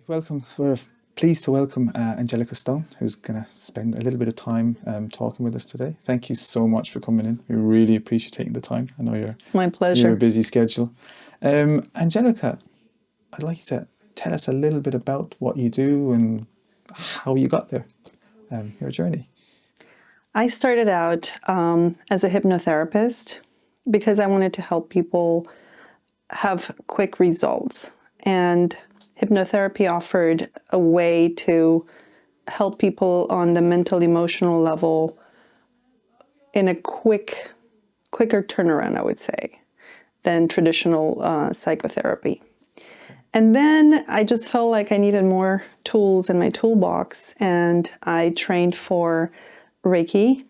Welcome. We're pleased to welcome Angelica Stone, who's going to spend a little bit of time talking with us today. Thank you so much for coming in. We really appreciate taking the time. I know It's my pleasure. you're a busy schedule. Angelica, I'd like you to tell us a little bit about what you do and how you got there, your journey. I started out as a hypnotherapist because I wanted to help people have quick results. And hypnotherapy offered a way to help people on the mental, emotional level in a quicker turnaround, I would say, than traditional psychotherapy. And then I just felt like I needed more tools in my toolbox, and I trained for reiki,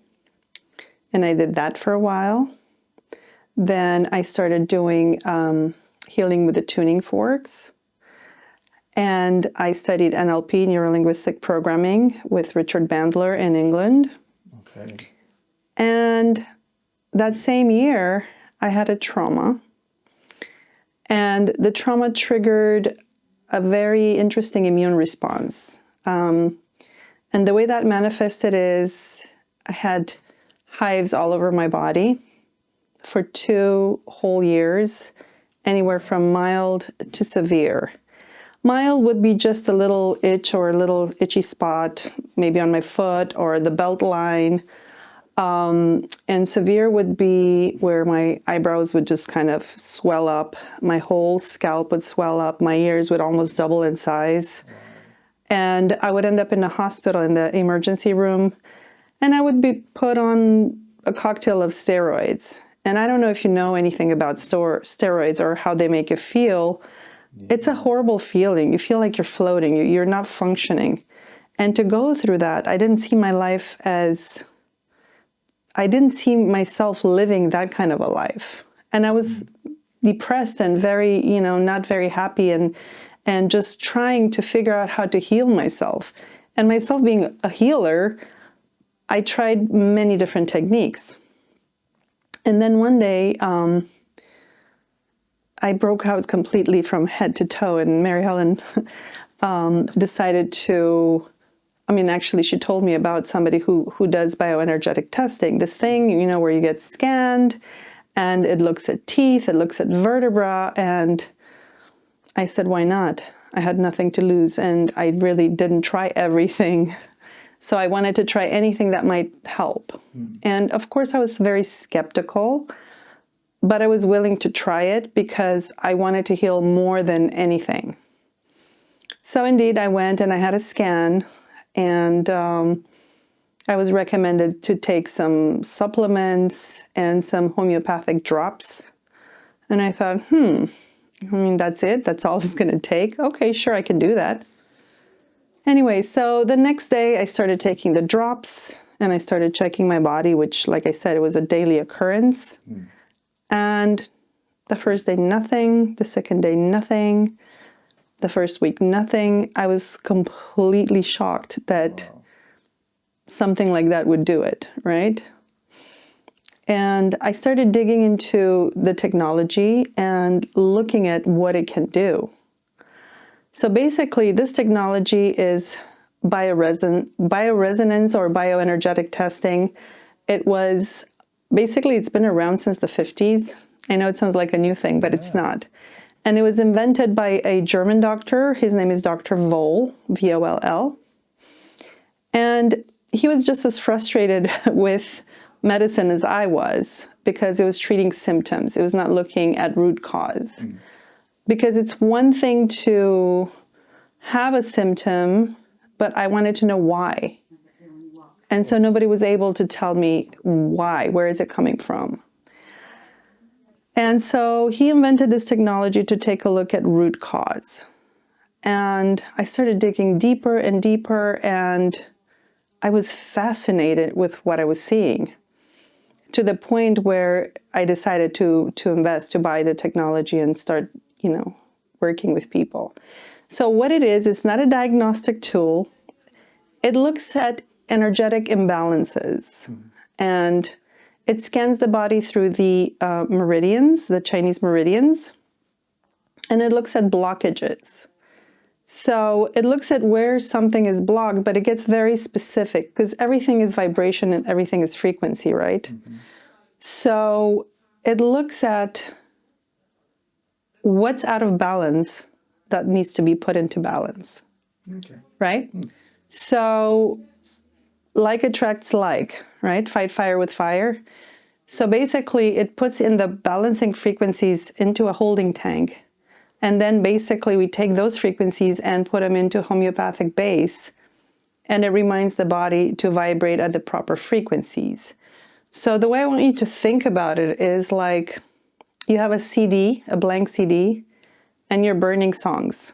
and I did that for a while. Then I started doing healing with the tuning forks, and I studied NLP, neuro-linguistic programming, with Richard Bandler in England. Okay. And that same year, I had a trauma, and the trauma triggered a very interesting immune response. And the way that manifested is I had hives all over my body for 2 whole years, anywhere from mild to severe. Mild would be just a little itch or a little itchy spot, maybe on my foot or the belt line. And severe would be where my eyebrows would just kind of swell up, my whole scalp would swell up, my ears would almost double in size. And I would end up in the hospital in the emergency room, and I would be put on a cocktail of steroids. And I don't know if you know anything about steroids or how they make you feel. It's a horrible feeling. You feel like you're floating, you're not functioning. And to go through that, I didn't see myself living that kind of a life. And I was depressed and very, not very happy, and just trying to figure out how to heal myself. And myself being a healer, I tried many different techniques. And then one day, I broke out completely from head to toe, and Mary Helen decided to, actually she told me about somebody who does bioenergetic testing, this thing, where you get scanned and it looks at teeth, it looks at vertebra, and I said, why not? I had nothing to lose, and I really didn't try everything. So I wanted to try anything that might help. And of course I was very skeptical, but I was willing to try it because I wanted to heal more than anything. So indeed, I went and I had a scan, and I was recommended to take some supplements and some homeopathic drops. And I thought, that's it? That's all it's going to take? Okay, sure, I can do that. Anyway, so the next day I started taking the drops, and I started checking my body, which, like I said, it was a daily occurrence. And the first day, nothing. The second day, nothing. The first week, nothing. I was completely shocked that something like that would do it, right? And I started digging into the technology and looking at what it can do. So basically, this technology is bioresonance or bioenergetic testing. It's been around since the 50s. I know it sounds like a new thing, but it's not. And it was invented by a German doctor. His name is Dr. Voll, V-O-L-L. And he was just as frustrated with medicine as I was, because it was treating symptoms. It was not looking at root cause. Because it's one thing to have a symptom, but I wanted to know why. And so nobody was able to tell me why. Where is it coming from? And so he invented this technology to take a look at root cause. And I started digging deeper and deeper, and I was fascinated with what I was seeing, to the point where I decided to invest, to buy the technology and start, working with people. So what it is, it's not a diagnostic tool. It looks at energetic imbalances, and it scans the body through the meridians, the Chinese meridians, and it looks at blockages. So it looks at where something is blocked, but it gets very specific because everything is vibration and everything is frequency, right? So it looks at what's out of balance that needs to be put into balance, Okay. right? So like attracts like, right? Fight fire with fire. So basically it puts in the balancing frequencies into a holding tank. And then basically we take those frequencies and put them into homeopathic base. And it reminds the body to vibrate at the proper frequencies. So the way I want you to think about it is like you have a CD, a blank CD, and you're burning songs,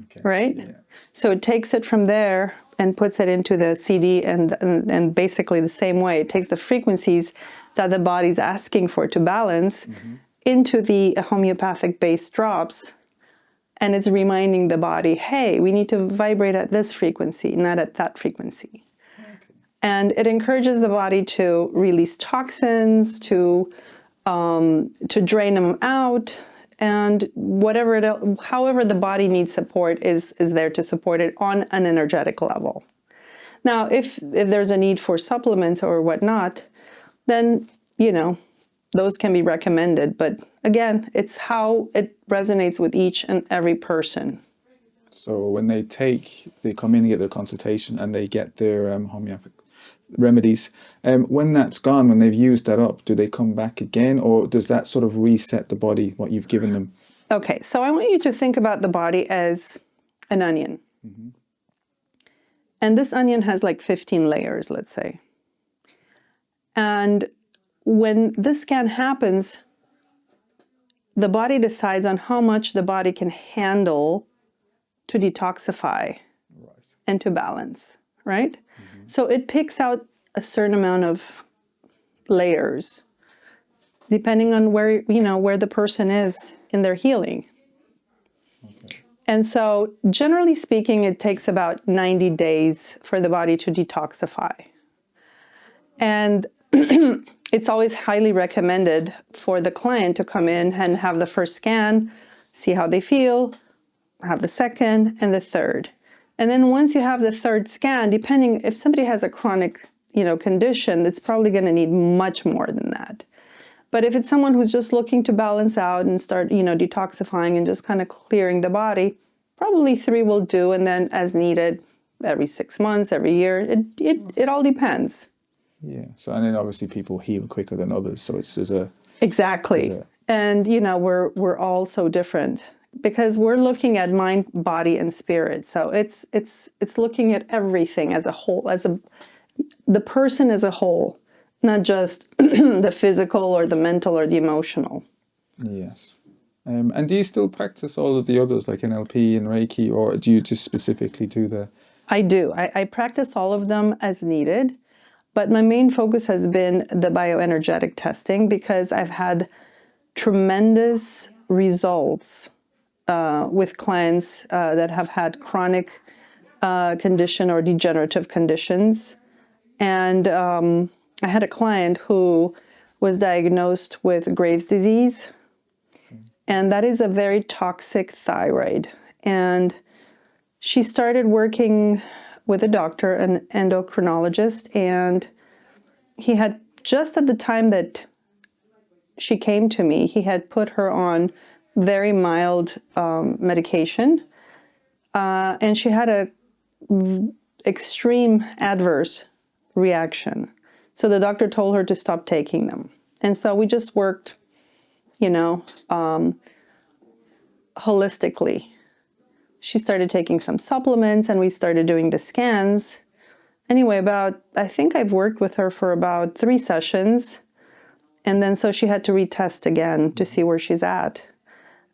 Okay. right? Yeah. So it takes it from there and puts it into the CD and basically the same way. It takes the frequencies that the body's asking for to balance into the homeopathic base drops. And it's reminding the body, hey, we need to vibrate at this frequency, not at that frequency. Okay. And it encourages the body to release toxins, to drain them out, and however the body needs support is there to support it on an energetic level. Now, if there's a need for supplements or whatnot, then, those can be recommended. But again, it's how it resonates with each and every person. So when they come in and get their consultation and they get their homeopathic remedies, when that's gone, when they've used that up, do they come back again, or does that sort of reset the body, what you've given them? Okay, so I want you to think about the body as an onion. And this onion has like 15 layers, let's say. And when this scan happens, the body decides on how much the body can handle to detoxify and to balance, right? So it picks out a certain amount of layers, depending on where the person is in their healing. Okay. And so generally speaking, it takes about 90 days for the body to detoxify. And it's always highly recommended for the client to come in and have the first scan, see how they feel, have the second and the third. And then once you have the third scan, depending if somebody has a chronic, condition, it's probably going to need much more than that. But if it's someone who's just looking to balance out and start, detoxifying and just kind of clearing the body, probably 3 will do. And then as needed, every 6 months, every year, it all depends. Yeah. So, and then obviously people heal quicker than others. So Exactly. And, we're all so different because we're looking at mind, body, and spirit. So it's looking at everything as a whole, the person as a whole, not just the physical or the mental or the emotional. Yes. And do you still practice all of the others like NLP and Reiki, or do you just specifically do the... I do. I practice all of them as needed, but my main focus has been the bioenergetic testing because I've had tremendous results with clients that have had chronic condition or degenerative conditions. And I had a client who was diagnosed with Graves' disease, and that is a very toxic thyroid. And she started working with a doctor, an endocrinologist, and he had, just at the time that she came to me, he had put her on very mild medication, and she had a extreme adverse reaction. So the doctor told her to stop taking them. And so we just worked, holistically. She started taking some supplements and we started doing the scans. Anyway, I think I've worked with her for about 3 sessions. And then so she had to retest again to see where she's at.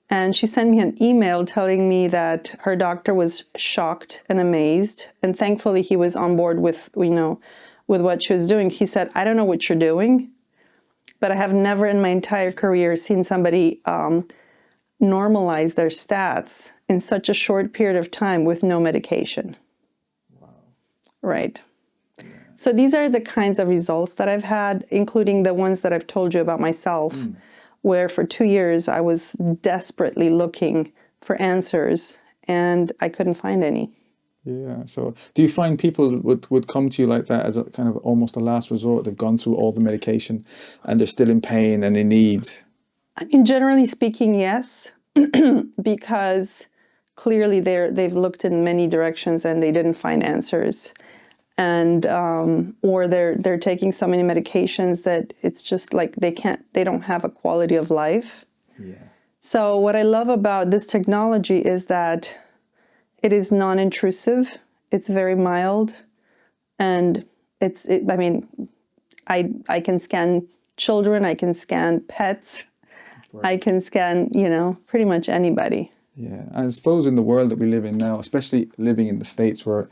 And she sent me an email telling me that her doctor was shocked and amazed. And thankfully he was on board with, with what she was doing. He said, I don't know what you're doing, but I have never in my entire career seen somebody normalize their stats in such a short period of time with no medication. Wow. Right. So these are the kinds of results that I've had, including the ones that I've told you about myself, where for 2 years I was desperately looking for answers. and I couldn't find any. Yeah. So do you find people would come to you like that as a kind of almost a last resort? They've gone through all the medication and they're still in pain and they need. I mean, generally speaking, yes, because clearly they've looked in many directions and they didn't find answers, and or they're taking so many medications that it's just like they don't have a quality of life. Yeah. So what I love about this technology is that it is non-intrusive. It's very mild, and I mean, I can scan children, I can scan pets, I can scan, pretty much anybody. Yeah. And I suppose in the world that we live in now, especially living in the States where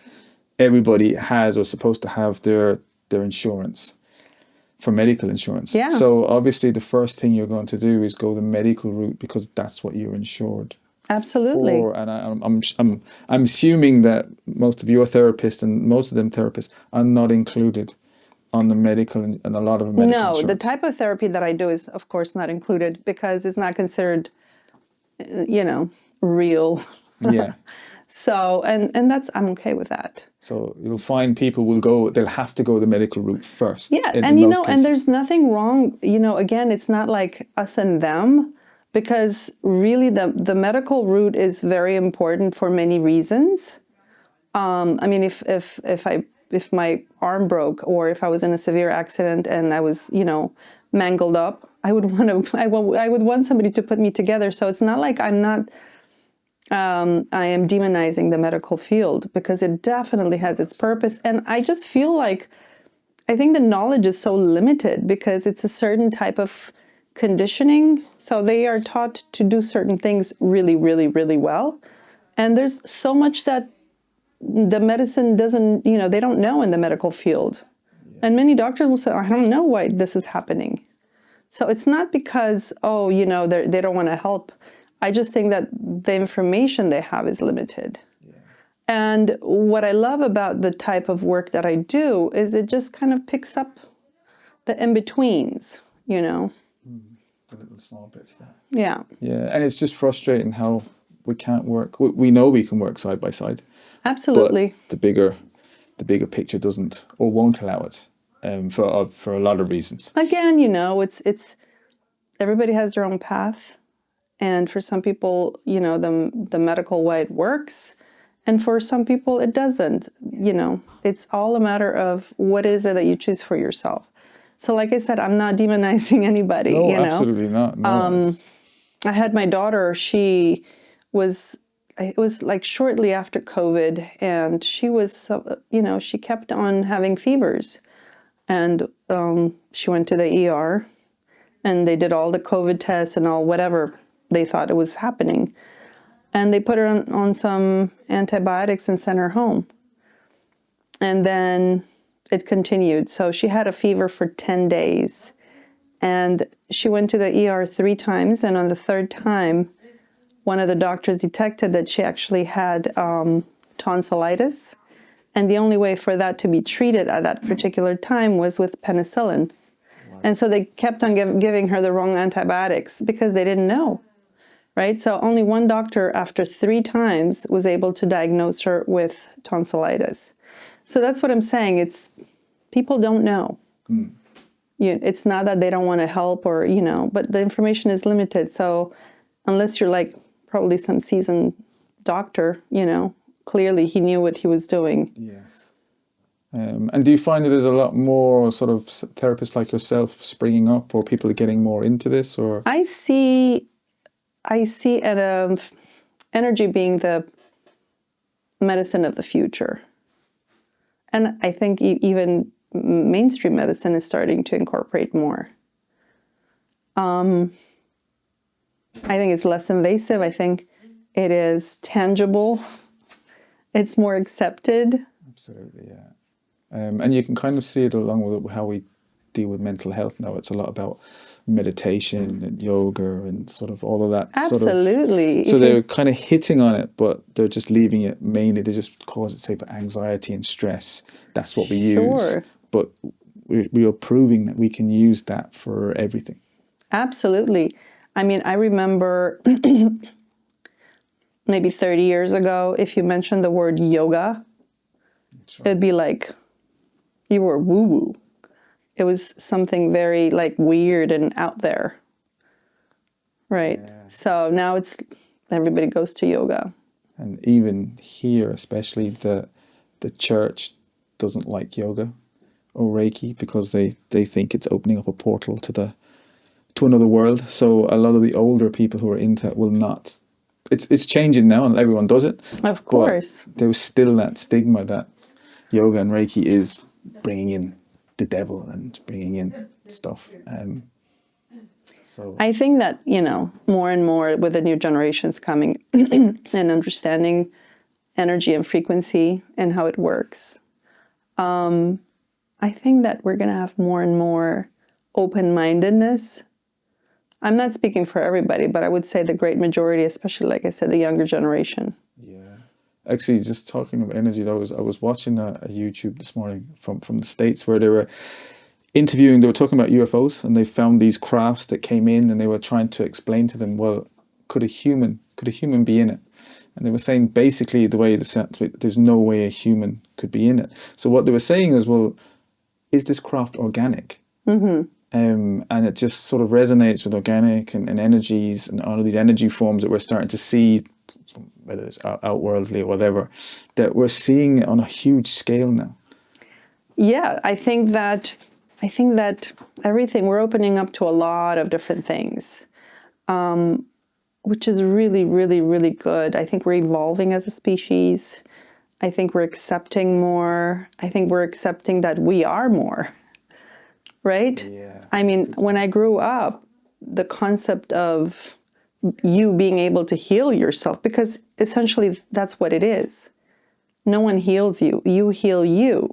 everybody has or is supposed to have their insurance for medical insurance. Yeah. So obviously the first thing you're going to do is go the medical route because that's what you're insured Absolutely. for. And I'm assuming that most of your therapists and most of them therapists are not included on the medical and a lot of medical No, the insurance. type of therapy that I do is, of course, not included because it's not considered, real. Yeah. So, and I'm okay with that. So you'll find people they'll have to go the medical route first. Yeah, in and most and cases. there's nothing wrong, again, it's not like us and them, because really the medical route is very important for many reasons. I mean, if my arm broke or if I was in a severe accident and I was, mangled up, I would want somebody to put me together. So it's not like I am demonizing the medical field, because it definitely has its purpose. And I just feel like, I think the knowledge is so limited because it's a certain type of conditioning. So they are taught to do certain things really, really, really well. And there's so much that the medicine doesn't, they don't know in the medical field. And many doctors will say, I don't know why this is happening. So it's not because, they don't want to help. I just think that the information they have is limited. And what I love about the type of work that I do is it just kind of picks up the in-betweens, The little small bits there. Yeah. Yeah, and it's just frustrating how we can't work. We know we can work side by side, Absolutely. but the bigger picture doesn't or won't allow it, for a lot of reasons. Again, it's everybody has their own path, and for some people, the medical way it works, and for some people it doesn't. It's all a matter of what is it that you choose for yourself. So, like I said, I'm not demonizing anybody. No, absolutely not. No, I had my daughter. It was like shortly after COVID, and she was, she kept on having fevers, and she went to the ER, and they did all the COVID tests and all whatever they thought it was happening, and they put her on some antibiotics and sent her home, and then it continued. So she had a fever for 10 days. And she went to the ER 3 times, and on the third time, one of the doctors detected that she actually had tonsillitis. And the only way for that to be treated at that particular time was with penicillin. And so they kept on giving her the wrong antibiotics because they didn't know, right? So only one doctor after 3 times was able to diagnose her with tonsillitis. So that's what I'm saying. It's people don't know. It's not that they don't want to help or, but the information is limited. So unless you're like probably some seasoned doctor, clearly he knew what he was doing. yes. And do you find that there's a lot more sort of therapists like yourself springing up, or people are getting more into this, or? I see energy being the medicine of the future. And I think even mainstream medicine is starting to incorporate more. I think it's less invasive. I think it is tangible. It's more accepted. Absolutely, yeah. And you can kind of see it along with how we deal with mental health now. It's a lot about meditation and yoga and sort of all of that. Absolutely. So they're kind of hitting on it, but they're just leaving it mainly. They just cause it, say, for anxiety and stress. That's what we use. But we are proving that we can use that for everything. Absolutely. I mean, I remember maybe 30 years ago, if you mentioned the word yoga, it'd be like you were woo-woo. It was something very like weird and out there, right? Yeah. So now it's everybody goes to yoga. And even here, especially the church doesn't like yoga or Reiki because they think it's opening up a portal to another world. So a lot of the older people who are into it will not. It's changing now, and everyone does it. Of But course. there was still that stigma that yoga and Reiki is bringing in the devil and bringing in stuff. So I think that, more and more with the new generations coming and understanding energy and frequency and how it works, I think that we're going to have more and more open-mindedness. I'm not speaking for everybody, but I would say the great majority, especially, like I said, the younger generation. yeah. Actually, just talking of energy, I was watching a YouTube this morning from the States where they were talking about UFOs, and they found these crafts that came in, and they were trying to explain to them, well, could a human be in it? And they were saying basically there's no way a human could be in it. So what they were saying is, well, is this craft organic? And it just sort of resonates with organic and energies and all of these energy forms that we're starting to see, whether it's outworldly or whatever, that we're seeing it on a huge scale now. Yeah, I think that everything, we're opening up to a lot of different things, which is really, really, really good. I think we're evolving as a species. I think we're accepting more. I think we're accepting that we are more, right? Yeah. I mean, when I grew up, the concept of you being able to heal yourself, because essentially that's what it is. No one heals you. You heal you.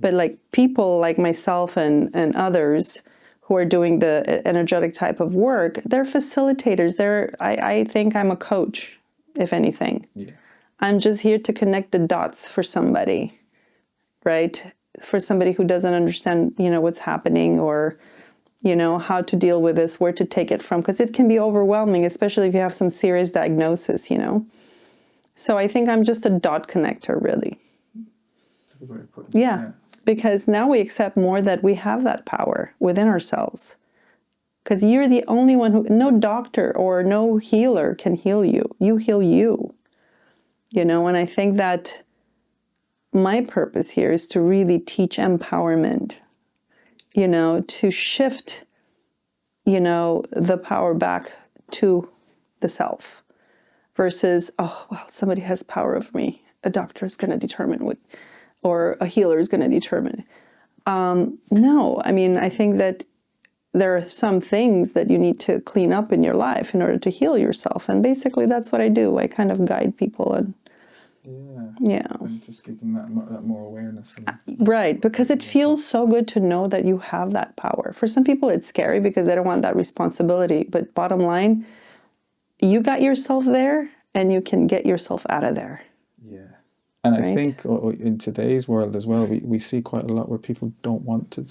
But like people like myself and others who are doing the energetic type of work, they're facilitators. I think I'm a coach, if anything. Yeah. I'm just here to connect the dots for somebody, right? For somebody who doesn't understand, what's happening, or, how to deal with this, where to take it from. Because it can be overwhelming, especially if you have some serious diagnosis, So I think I'm just a dot connector, really. That's a good way of putting it. Yeah. Because now we accept more that we have that power within ourselves. Because you're the only one no doctor or no healer can heal you. You heal you. And I think that my purpose here is to really teach empowerment, to shift, the power back to the self versus, oh, well, somebody has power over me. A doctor is going to determine what, or a healer is going to determine. No, I mean, I think that there are some things that you need to clean up in your life in order to heal yourself. And basically that's what I do. I kind of guide people. And yeah. And just giving that more awareness. Right, because it feels so good to know that you have that power. For some people it's scary because they don't want that responsibility. But bottom line, you got yourself there and you can get yourself out of there. Yeah. And I Right. think in today's world as well, we see quite a lot where people don't want to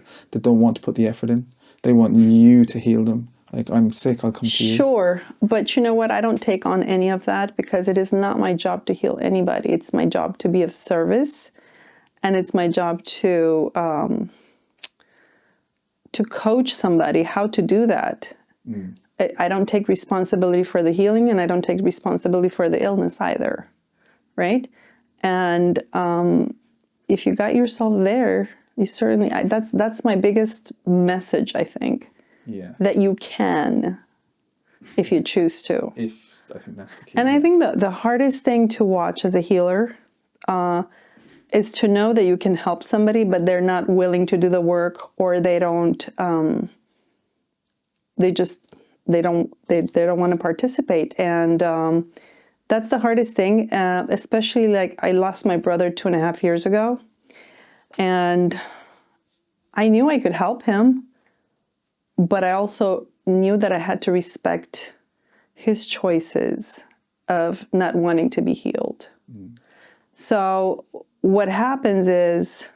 put the effort in. They want you to heal them. Like, I'm sick, I'll come to you. Sure, but you know what? I don't take on any of that because it is not my job to heal anybody. It's my job to be of service, and it's my job to coach somebody how to do that. I don't take responsibility for the healing, and I don't take responsibility for the illness either, right? And if you got yourself there, you certainly, that's my biggest message, I think. Yeah. That you can, if you choose to. I think that's the key. And I think the hardest thing to watch as a healer is to know that you can help somebody, but they're not willing to do the work, or they don't, they don't want to participate. And that's the hardest thing, especially like I lost my brother 2.5 years ago, and I knew I could help him, but I also knew that I had to respect his choices of not wanting to be healed. So what happens is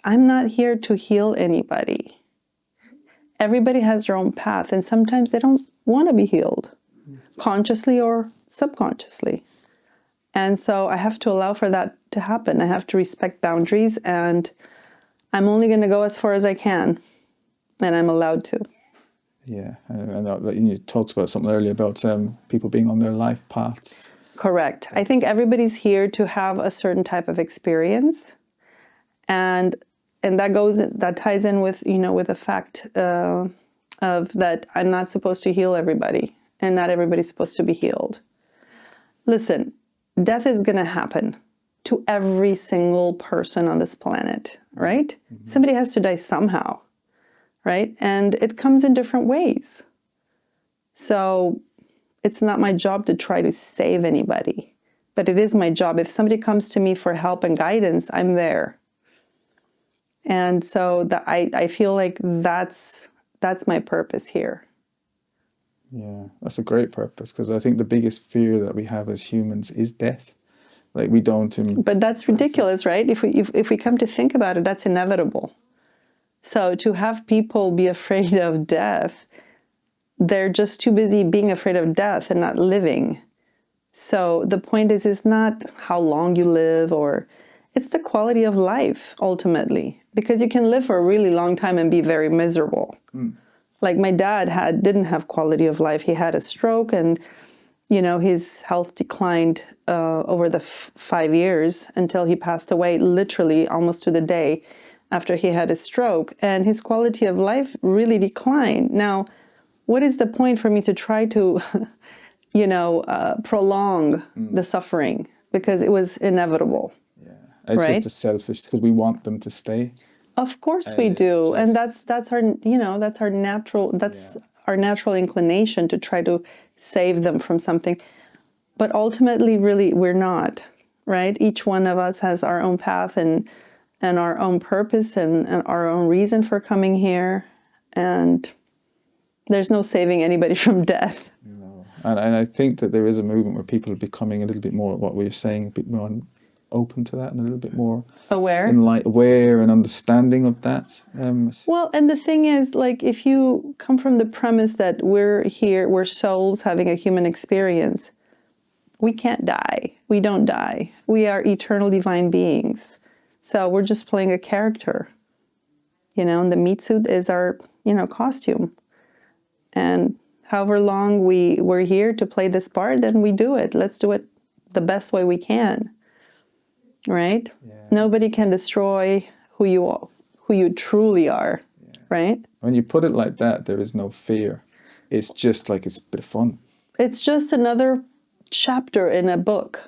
I'm not here to heal anybody. Everybody has their own path, and sometimes they don't want to be healed, consciously or subconsciously. And so I have to allow for that to happen. I have to respect boundaries, and I'm only going to go as far as I can, and I'm allowed to. Yeah, and you talked about something earlier about people being on their life paths. Correct. I think everybody's here to have a certain type of experience, and that ties in with with the fact of that I'm not supposed to heal everybody, and not everybody's supposed to be healed. Listen, death is going to happen to every single person on this planet, right? Mm-hmm. Somebody has to die somehow, right? And it comes in different ways. So it's not my job to try to save anybody, but it is my job. If somebody comes to me for help and guidance, I'm there. And so I feel like that's my purpose here. Yeah, that's a great purpose, because I think the biggest fear that we have as humans is death. Like we don't. But that's ridiculous, right? If we come to think about it, that's inevitable. So to have people be afraid of death, they're just too busy being afraid of death and not living. So the point is not how long you live, or it's the quality of life ultimately, because you can live for a really long time and be very miserable. Like my dad didn't have quality of life. He had a stroke, and his health declined over the 5 years until he passed away, literally almost to the day after he had a stroke, and his quality of life really declined. Now, what is the point for me to try to prolong the suffering, because it was inevitable? Yeah, it's right? just a selfish, because we want them to stay. Of course we do, and that's our natural inclination to try to save them from something. But ultimately, really, we're not, right? Each one of us has our own path and our own purpose and our own reason for coming here, and there's no saving anybody from death. No. And I think that there is a movement where people are becoming a little bit more, what we were saying, a bit more open to that, and a little bit more aware and understanding of that. Well, and the thing is, like, if you come from the premise that we're souls having a human experience, we can't die. We don't die. We are eternal divine beings. So we're just playing a character, and the meat suit is our, costume. And however long we're here to play this part, then we do it. Let's do it the best way we can. Right? Yeah. Nobody can destroy who you truly are, right? When you put it like that, there is no fear. It's just like it's a bit of fun. It's just another chapter in a book.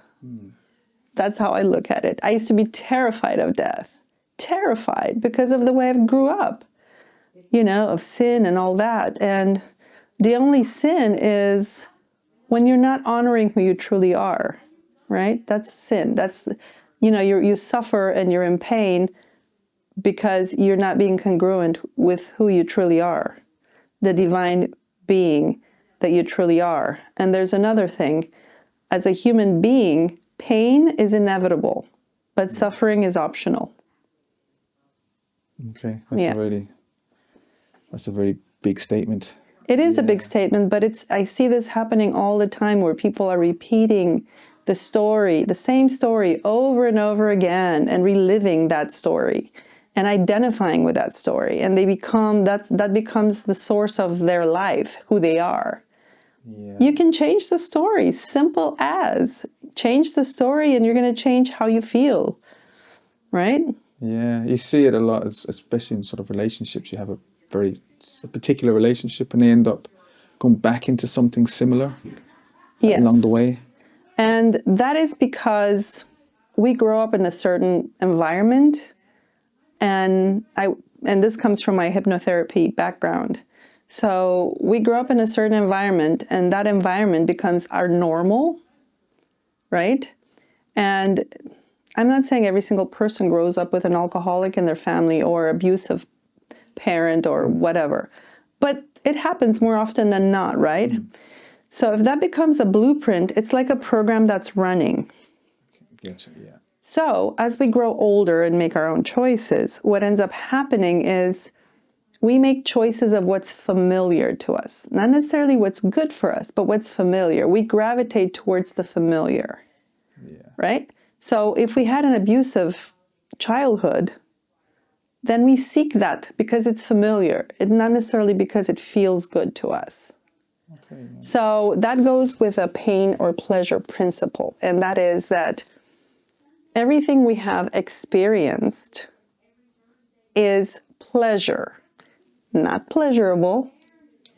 That's how I look at it. I used to be terrified of death. Terrified because of the way I grew up, of sin and all that. And the only sin is when you're not honoring who you truly are, right? That's sin. That's you suffer and you're in pain because you're not being congruent with who you truly are, the divine being that you truly are. And there's another thing. As a human being, pain is inevitable, but suffering is optional. Okay, that's a very big statement. It is a big statement, but I see this happening all the time, where people are repeating the same story over and over again, and reliving that story and identifying with that story. And that becomes the source of their life, who they are. Yeah. You can change the story, simple as change the story, and you're going to change how you feel, right? Yeah, you see it a lot, especially in sort of relationships. You have a particular relationship, and they end up going back into something similar along the way. And that is because we grow up in a certain environment, and this comes from my hypnotherapy background. So we grow up in a certain environment, and that environment becomes our normal, right? And I'm not saying every single person grows up with an alcoholic in their family or abusive parent or whatever, but it happens more often than not, right? So if that becomes a blueprint, it's like a program that's running. Gotcha, yeah. So as we grow older and make our own choices, what ends up happening is we make choices of what's familiar to us, not necessarily what's good for us, but what's familiar. We gravitate towards the familiar, right? So if we had an abusive childhood, then we seek that because it's familiar, not necessarily because it feels good to us. Okay. So that goes with a pain or pleasure principle, and that is that everything we have experienced is pleasure, not pleasurable,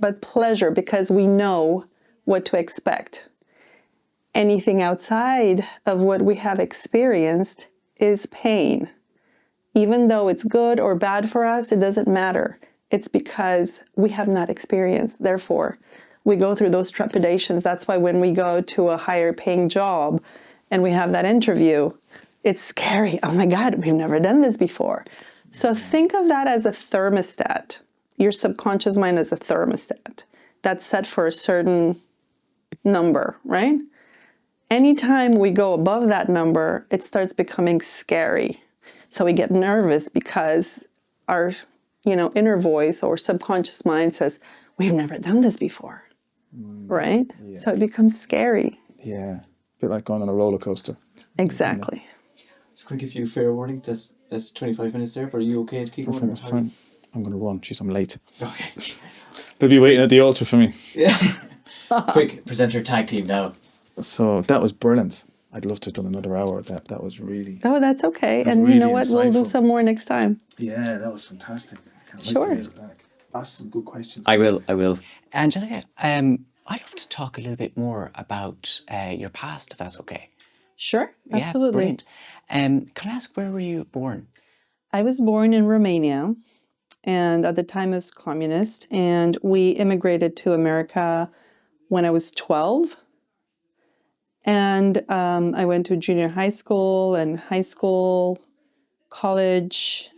but pleasure because we know what to expect. Anything outside of what we have experienced is pain. Even though it's good or bad for us, it doesn't matter. It's because we have not experienced. Therefore, we go through those trepidations. That's why when we go to a higher paying job and we have that interview, it's scary. Oh my God, we've never done this before. So think of that as a thermostat. Your subconscious mind is a thermostat that's set for a certain number, right? Anytime we go above that number, it starts becoming scary. So we get nervous because our, inner voice or subconscious mind says, we've never done this before, right? Yeah. So it becomes scary. Yeah. A bit like going on a roller coaster. Exactly. Just going to give you a fair warning that that's 25 minutes there, but are you okay to keep going? It's time. I'm going to run. Jeez, I'm late. Okay. They'll be waiting at the altar for me. Yeah. Quick, present your tag team now. So that was brilliant. I'd love to have done another hour. That was really... Oh, that's okay. That's And you really know what? We'll do insightful. some more next time. Yeah, that was fantastic. I can't wait Sure. to get it back. Ask some good questions. I will. Angelica, I'd love to talk a little bit more about your past, if that's okay. Sure, Yeah, absolutely. brilliant. Can I ask, where were you born? I was born in Romania, and at the time it was communist, and we immigrated to America when I was 12. And I went to junior high school and high school, college.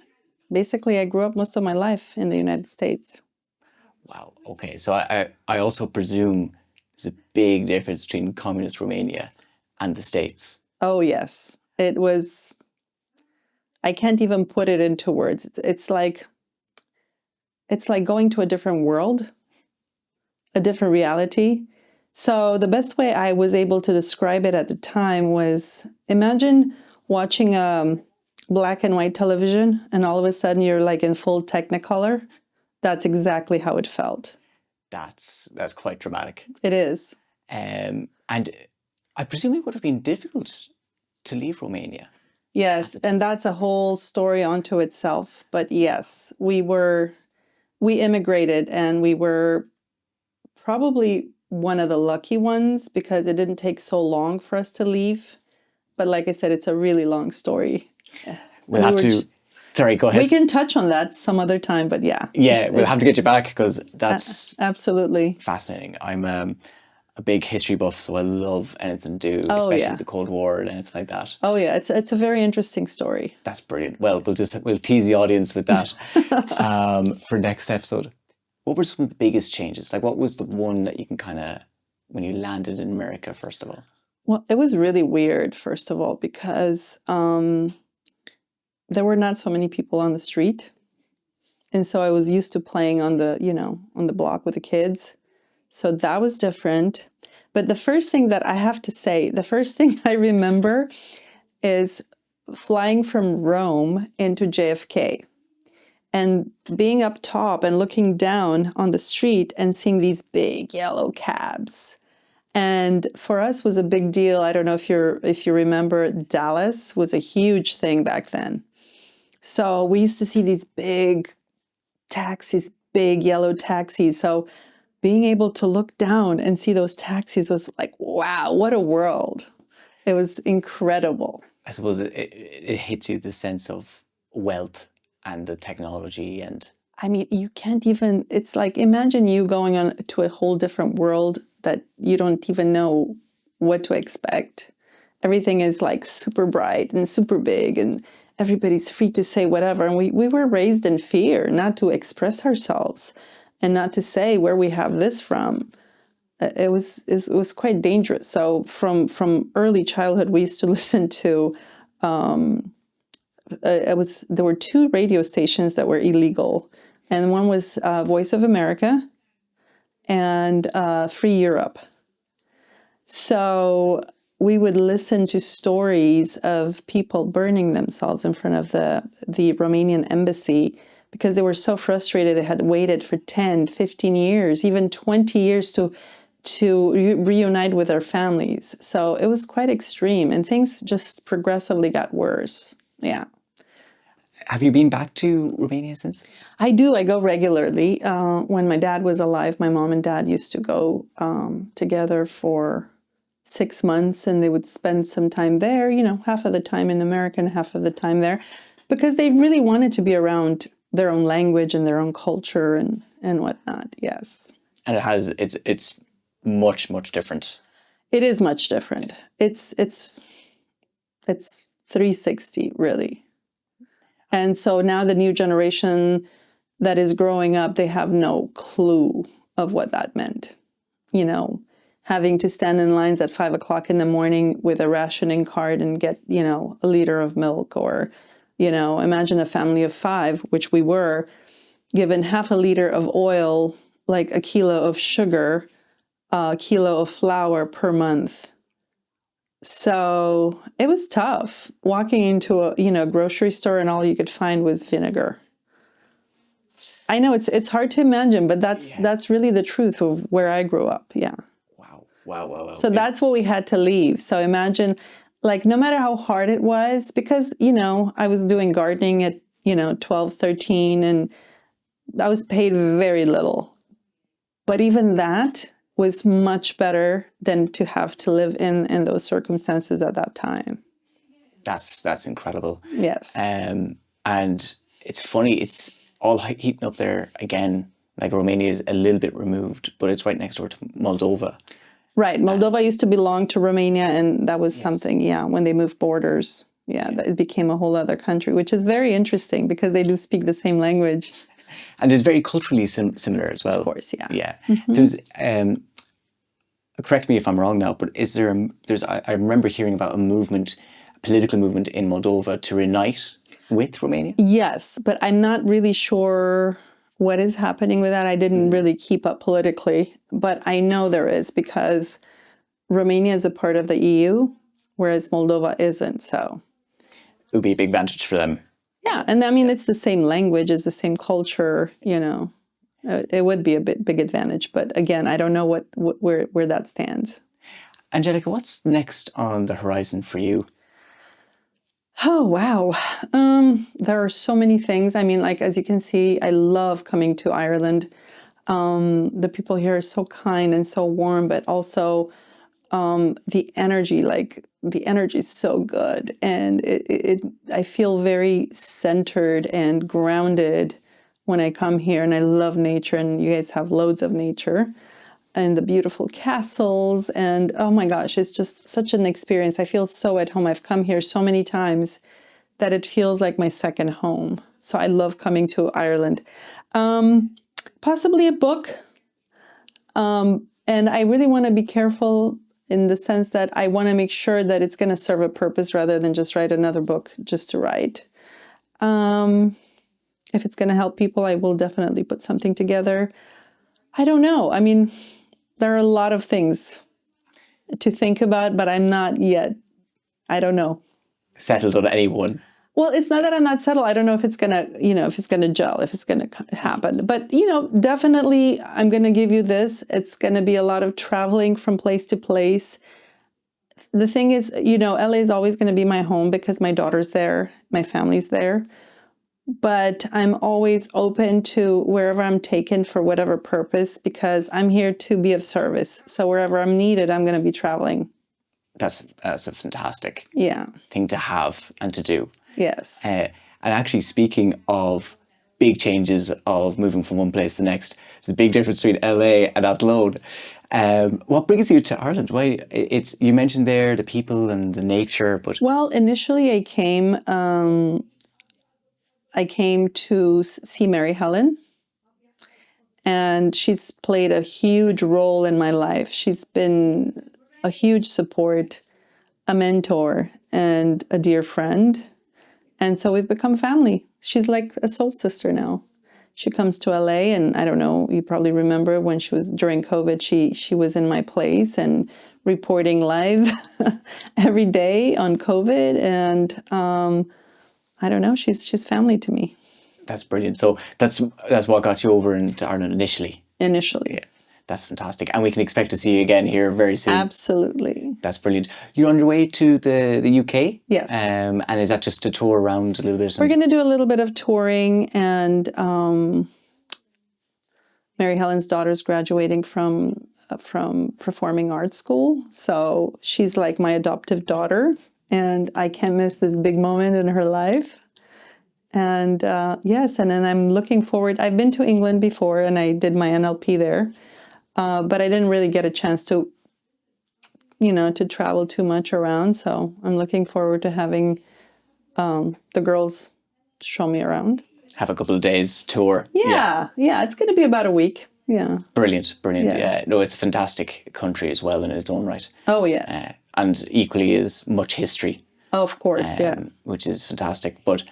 Basically, I grew up most of my life in the United States. Wow, okay. So I also presume there's a big difference between communist Romania and the States. Oh, yes. It was, I can't even put it into words. It's like going to a different world, a different reality. So the best way I was able to describe it at the time was, imagine watching black and white television and all of a sudden you're like in full Technicolor. That's exactly how it felt. That's quite dramatic. It is. And I presume it would have been difficult to leave Romania. Yes, and that's a whole story unto itself. But yes, we immigrated, and we were probably one of the lucky ones because it didn't take so long for us to leave. But like I said, it's a really long story. We'll have to... Sorry, go ahead. We can touch on that some other time, but yeah. Yeah, we'll have to get you back because that's absolutely fascinating. I'm a big history buff, so I love anything to do, especially the Cold War and anything like that. Oh yeah, it's a very interesting story. That's brilliant. Well, we'll tease the audience with that for next episode. What were some of the biggest changes? Like, what was the one that you can kind of, when you landed in America, first of all? Well, it was really weird, first of all, because there were not so many people on the street. And so I was used to playing on the, on the block with the kids. So that was different. But the first thing that I have to say, the first thing I remember is flying from Rome into JFK and being up top and looking down on the street and seeing these big yellow cabs. And for us was a big deal. I don't know if you remember, Dallas was a huge thing back then. So we used to see these big taxis, big yellow taxis. So being able to look down and see those taxis was like, wow, what a world. It was incredible. I suppose it hits you the sense of wealth and the technology and... I mean, you can't even, it's like, imagine you going on to a whole different world that you don't even know what to expect. Everything is like super bright and super big and everybody's free to say whatever. And we were raised in fear, not to express ourselves and not to say where we have this from. It was quite dangerous. So from early childhood, we used to listen to, there were 2 radio stations that were illegal and one was Voice of America and Free Europe. So we would listen to stories of people burning themselves in front of the Romanian embassy because they were so frustrated. They had waited for 10, 15 years, even 20 years to reunite with their families. So it was quite extreme, and things just progressively got worse. Yeah. Have you been back to Romania since? I do. I go regularly. When my dad was alive, my mom and dad used to go together for 6 months, and they would spend some time there, half of the time in America and half of the time there, because they really wanted to be around their own language and their own culture and whatnot. Yes. And it's much, much different. It is much different. It's 360, really. And so now the new generation that is growing up, they have no clue of what that meant. Having to stand in lines at 5 o'clock in the morning with a rationing card and get, a liter of milk, or, imagine a family of 5, which we were, given half a liter of oil, like a kilo of sugar, a kilo of flour per month. So it was tough walking into a grocery store and all you could find was vinegar. I know it's hard to imagine, but that's really the truth of where I grew up. Yeah. Wow. So that's what we had to leave. So imagine, like, no matter how hard it was, because, I was doing gardening at, 12, 13, and I was paid very little. But even that was much better than to have to live in those circumstances at that time. That's incredible. Yes. And it's funny, it's all heating up there again. Like, Romania is a little bit removed, but it's right next door to Moldova. Right. Moldova used to belong to Romania, and that was something, when they moved borders. Yeah, it became a whole other country, which is very interesting because they do speak the same language. And it's very culturally similar as well. Of course, yeah. Yeah. There's, correct me if I'm wrong now, but I remember hearing about a political movement in Moldova to reunite with Romania? Yes, but I'm not really sure what is happening with that. I didn't really keep up politically, but I know there is, because Romania is a part of the EU, whereas Moldova isn't. So it would be a big advantage for them. Yeah, and I mean, it's the same language, it's the same culture, It would be a big advantage, but again, I don't know where that stands. Angelica, what's next on the horizon for you? Oh, wow. There are so many things. I mean, like, as you can see, I love coming to Ireland. The people here are so kind and so warm, but also the energy is so good. And I feel very centered and grounded when I come here, and I love nature, and you guys have loads of nature and the beautiful castles, and oh my gosh, it's just such an experience. I feel so at home. I've come here so many times that it feels like my second home. So I love coming to Ireland. Possibly a book. And I really want to be careful in the sense that I want to make sure that it's going to serve a purpose rather than just write another book just to write. If it's going to help people, I will definitely put something together. I don't know. I mean, there are a lot of things to think about, but I'm not yet, I don't know, settled on any one. Well, it's not that I'm not settled. I don't know if it's gonna, if it's gonna gel, if it's gonna happen. But, definitely I'm gonna give you this. It's gonna be a lot of traveling from place to place. The thing is, LA is always gonna be my home because my daughter's there, my family's there. But I'm always open to wherever I'm taken for whatever purpose, because I'm here to be of service. So wherever I'm needed, I'm gonna be traveling. That's a fantastic Yeah. thing to have and to do. Yes. And actually, speaking of big changes of moving from one place to the next, there's a big difference between LA and Athlone. What brings you to Ireland? Why? You mentioned there the people and the nature, but well, initially I came to see Mary Helen, and she's played a huge role in my life. She's been a huge support, a mentor, and a dear friend. And so we've become family. She's like a soul sister now. she comes to LA, and I don't know, you probably remember when she was during COVID, she was in my place and reporting live every day on COVID. And I don't know, she's family to me That's brilliant. So that's what got you over into Ireland initially. initially. That's fantastic. And we can expect to see you again here very soon. Absolutely. That's brilliant. You're on your way to the UK? Yes. And is that just to tour around a little bit? We're going to do a little bit of touring, and Mary Helen's daughter's graduating from performing arts school. So she's like my adoptive daughter, and I can't miss this big moment in her life. And yes, and then I'm looking forward. I've been to England before, and I did my NLP there, but I didn't really get a chance to, to travel too much around. So I'm looking forward to having the girls show me around. Have a couple of days tour. Yeah, it's going to be about a week. Yeah. Brilliant. Yes. Yeah, no, it's a fantastic country as well in its own right. Oh, yes. And equally is much history. Oh, of course, yeah. Which is fantastic. But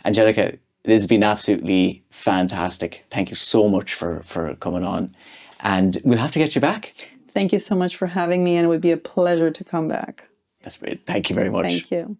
Angelica, this has been absolutely fantastic. Thank you so much for coming on. And we'll have to get you back. Thank you so much for having me, and it would be a pleasure to come back. That's great. Thank you very much. Thank you.